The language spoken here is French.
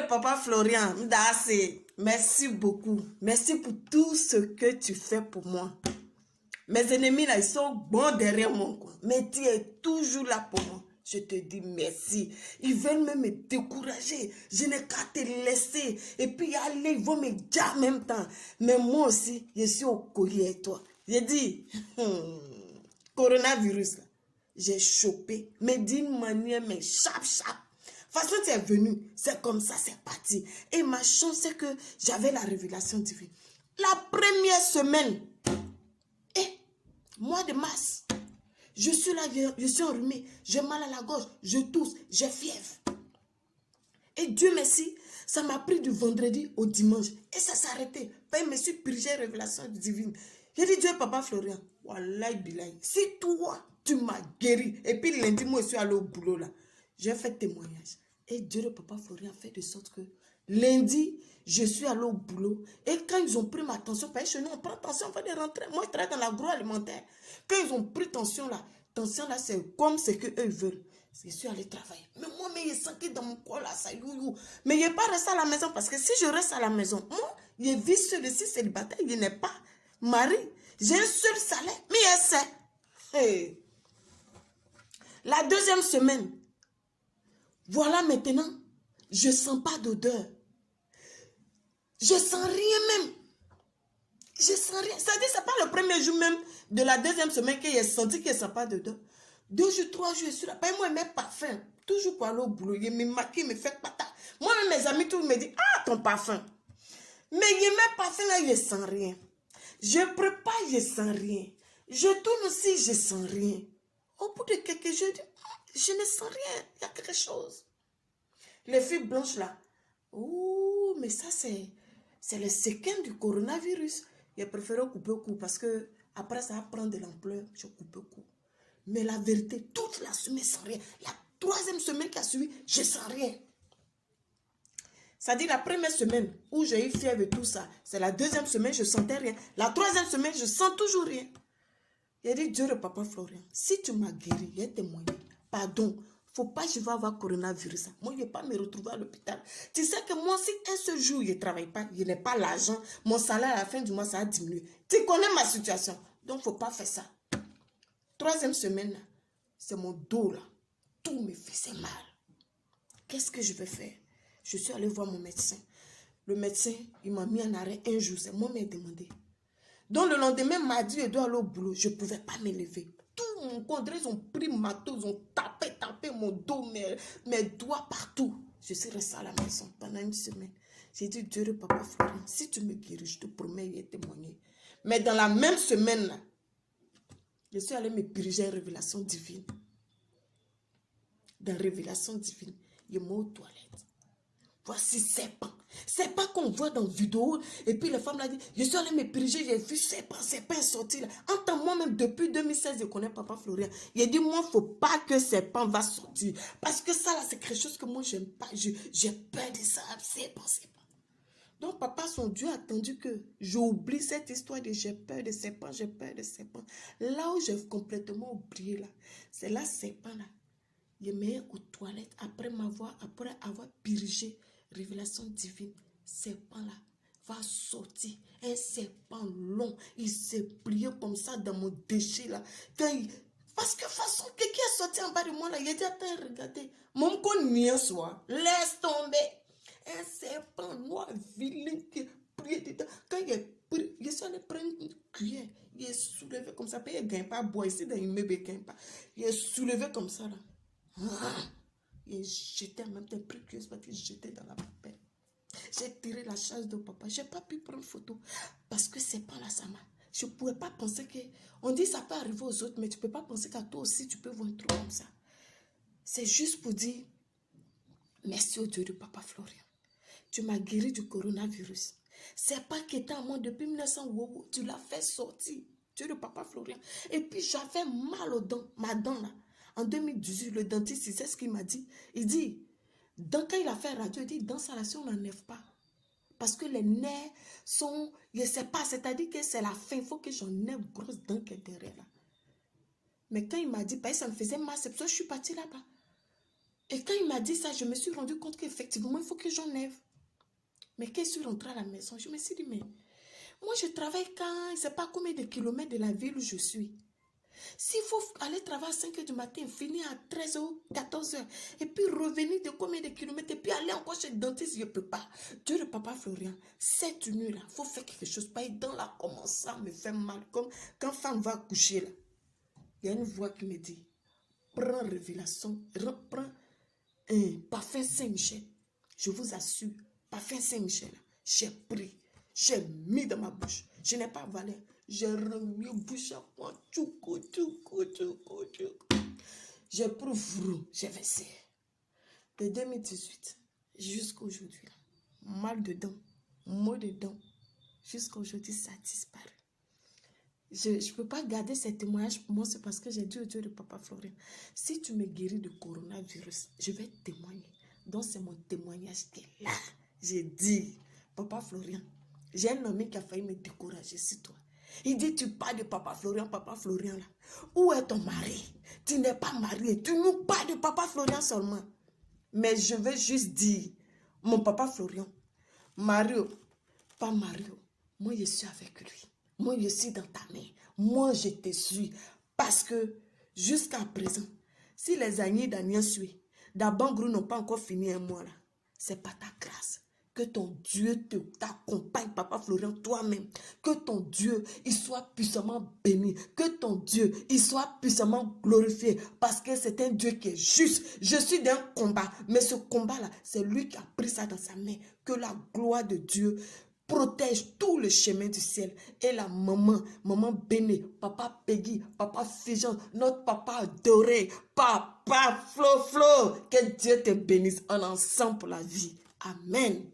Papa Florian, merci beaucoup. Merci pour tout ce que tu fais pour moi. Mes ennemis, là, ils sont bons derrière moi, quoi. Mais tu es toujours là pour moi. Je te dis merci. Ils veulent même me décourager. Je n'ai qu'à te laisser. Et puis aller, ils vont me dire en même temps. Mais moi aussi, je suis au collier avec toi. J'ai dit, coronavirus, là, j'ai chopé. Mais d'une manière, mais chap. De toute façon, tu es venu. C'est comme ça, c'est parti. Et ma chance, c'est que j'avais la révélation divine. La première semaine, mois de mars, je suis là, je suis enrhumée, j'ai mal à la gorge, je tousse, j'ai fièvre. Et Dieu merci, ça m'a pris du vendredi au dimanche. Et ça s'est arrêté. Je me suis purgé révélation divine. J'ai dit, Dieu, Papa Florian, wallahi bilahi, si toi, tu m'as guéri. Et puis lundi, moi, je suis allé au boulot là. J'ai fait témoignage. Et Dieu, le Papa Florian, fait de sorte que lundi, je suis allé au boulot. Et quand ils ont pris ma tension, parce que chez nous, on prend tension avant de rentrer. Moi, je travaille dans l'agroalimentaire. Quand ils ont pris tension là, c'est comme ce qu'eux veulent. Je suis allé travailler. Mais moi, mais il est senti dans mon corps là, ça you. Mais il n'est pas resté à la maison parce que si je reste à la maison, moi, il vis seul ici, célibataire, il n'est pas mari. J'ai un seul salaire, mais il sait. Hey. La deuxième semaine, voilà maintenant, je ne sens pas d'odeur. Je ne sens rien même. Je ne sens rien. Ça dit, ce n'est pas le premier jour même de la deuxième semaine que j'ai senti qu'il ne sent pas d'odeur. 2 jours, 3 jours, je suis là. Moi, mes parfums, toujours pour aller au boulot. Il me maquille, il me fait patate. Moi, mes amis, tous me disent, ah, ton parfum. Mais mes parfums, là, je ne sens rien. Je prépare, je ne sens rien. Je tourne aussi, je ne sens rien. Au bout de quelques jours, je dis, je ne sens rien. Il y a quelque chose. Les filles blanches, là. Ouh, mais ça, c'est le séquin du coronavirus. J'ai préféré couper au cou parce que après, ça va prendre de l'ampleur. Je coupe au cou. Mais la vérité, toute la semaine, je ne sens rien. La troisième semaine qui a suivi, je ne sens rien. Ça dit la première semaine où j'ai eu fièvre et tout ça, c'est la deuxième semaine, je ne sentais rien. La troisième semaine, je ne sens toujours rien. Il a dit, Dieu le Papa Florian, si tu m'as guéri, il y a témoigné. Pardon, il ne faut pas que je vais avoir coronavirus. Moi, je ne vais pas me retrouver à l'hôpital. Tu sais que moi, si un seul jour, je ne travaille pas, je n'ai pas l'argent, mon salaire à la fin du mois, ça a diminué. Tu connais ma situation. Donc, il ne faut pas faire ça. Troisième semaine, c'est mon dos là. Tout me faisait mal. Qu'est-ce que je vais faire? Je suis allée voir mon médecin. Le médecin, il m'a mis en arrêt 1 jour. C'est moi qui m'ai demandé. Donc le lendemain, mardi, je dois aller au boulot. Je ne pouvais pas me lever. Tout mon corps, ils ont pris ma tour, ils ont tapé mon dos, mes doigts partout. Je suis restée à la maison pendant 1 semaine. J'ai dit, Dieu le Papa Florian, si tu me guéris, je te promets, je vais témoigner. Mais dans la même semaine là, je suis allée me purger en révélation divine. Dans révélation divine, je m'ai aux toilettes. Voici serpent. Serpent qu'on voit dans la vidéo. Et puis les femmes l'ont dit, je suis allée me purger, j'ai vu serpent sorti là. En tant moi-même, depuis 2016, je connais Papa Florian. Il a dit, moi, il ne faut pas que serpent va sortir. Parce que ça là, c'est quelque chose que moi, je n'aime pas. J'ai peur de ça. Serpent. Donc, papa, son Dieu a attendu que j'oublie cette histoire de j'ai peur de serpent, j'ai peur de serpent. Là où j'ai complètement oublié, là, c'est là, serpent, là. Je me mets aux toilettes après avoir purgé, révélation divine. Serpent, là, va sortir. Un serpent long, il s'est plié comme ça dans mon déchet, là. Parce que de toute façon, quelqu'un est sorti en bas de moi, là, il a dit, attends, regardez. Mon con n'y soit, laisse tomber. Un serpent noir, vilain, qui est pris dedans. Quand il est pris, il est allé prendre une cuillère. Il est soulevé comme ça. Il ne gagne pas à boire ici dans l'immeuble, il ne gagne pas. Il est soulevé comme ça, là. Il est jeté en même temps, pris cuillère, parce qu'il est jeté dans la poubelle. J'ai tiré la chasse de papa. Je n'ai pas pu prendre photo. Parce que c'est pas là, ça m'a. Je ne pouvais pas penser que. On dit ça peut arriver aux autres, mais tu ne peux pas penser qu'à toi aussi, tu peux voir un truc comme ça. C'est juste pour dire merci au Dieu de Papa Florian. Tu m'as guéri du coronavirus. C'est pas qui était à moi depuis 1900. Tu l'as fait sortir. Dieu de Papa Florian. Et puis j'avais mal aux dents. Ma dent là. En 2018, le dentiste, il sait ce qu'il m'a dit. Il dit, quand il a fait radio, il dit, dans sa relation, on n'enlève pas. Parce que les nerfs sont, je ne sais pas, c'est-à-dire que c'est la fin. Il faut que j'en ai une grosse dent qui est derrière là. Mais quand il m'a dit, ça me faisait mal, c'est pour ça que je suis partie là-bas. Et quand il m'a dit ça, je me suis rendu compte qu'effectivement, il faut que j'enlève. Mais quand je suis rentrée à la maison, je me suis dit, mais moi, je travaille quand, je ne sais pas combien de kilomètres de la ville où je suis. S'il faut aller travailler à 5 h du matin, finir à 13 h ou 14 h, et puis revenir de combien de kilomètres, et puis aller encore chez le dentiste, je ne peux pas. Dieu de Papa Florian, cette nuit-là, il faut faire quelque chose. Pas être dans la commence à me faire mal. Comme quand femme va coucher, là, il y a une voix qui me dit, prends révélation, prends un parfum Saint-Michel. Je vous assure, parfum Saint-Michel, j'ai pris, j'ai mis dans ma bouche. Je n'ai pas avalé. J'ai remis bouche à moi. J'ai pris frou, j'ai versé. De 2018 jusqu'à aujourd'hui, mal dedans, maux dedans, jusqu'à aujourd'hui, ça a disparu. Je ne peux pas garder ces témoignages pour moi, c'est parce que j'ai dit au Dieu de Papa Florian, si tu me guéris du coronavirus, je vais témoigner. Donc c'est mon témoignage qui est là. J'ai dit, Papa Florian, j'ai un ami qui a failli me décourager, c'est toi. Il dit, tu parles de Papa Florian là. Où est ton mari? Tu n'es pas marié, tu nous parles de Papa Florian seulement. Mais je vais juste dire, mon Papa Florian, Mario, pas Mario, moi je suis avec lui. Moi, je suis dans ta main. Moi, je te suis. Parce que, jusqu'à présent, si les amis d'Aniel suivent, d'abord, n'ont pas encore fini un mois là. C'est pas ta grâce. Que ton Dieu t'accompagne, Papa Florian, toi-même. Que ton Dieu, il soit puissamment béni. Que ton Dieu, il soit puissamment glorifié. Parce que c'est un Dieu qui est juste. Je suis dans un combat. Mais ce combat-là, c'est lui qui a pris ça dans sa main. Que la gloire de Dieu protège tout le chemin du ciel. Et la maman Béné, papa Peggy, papa Fijan, notre papa adoré, papa Flo, que Dieu te bénisse en ensemble pour la vie. Amen.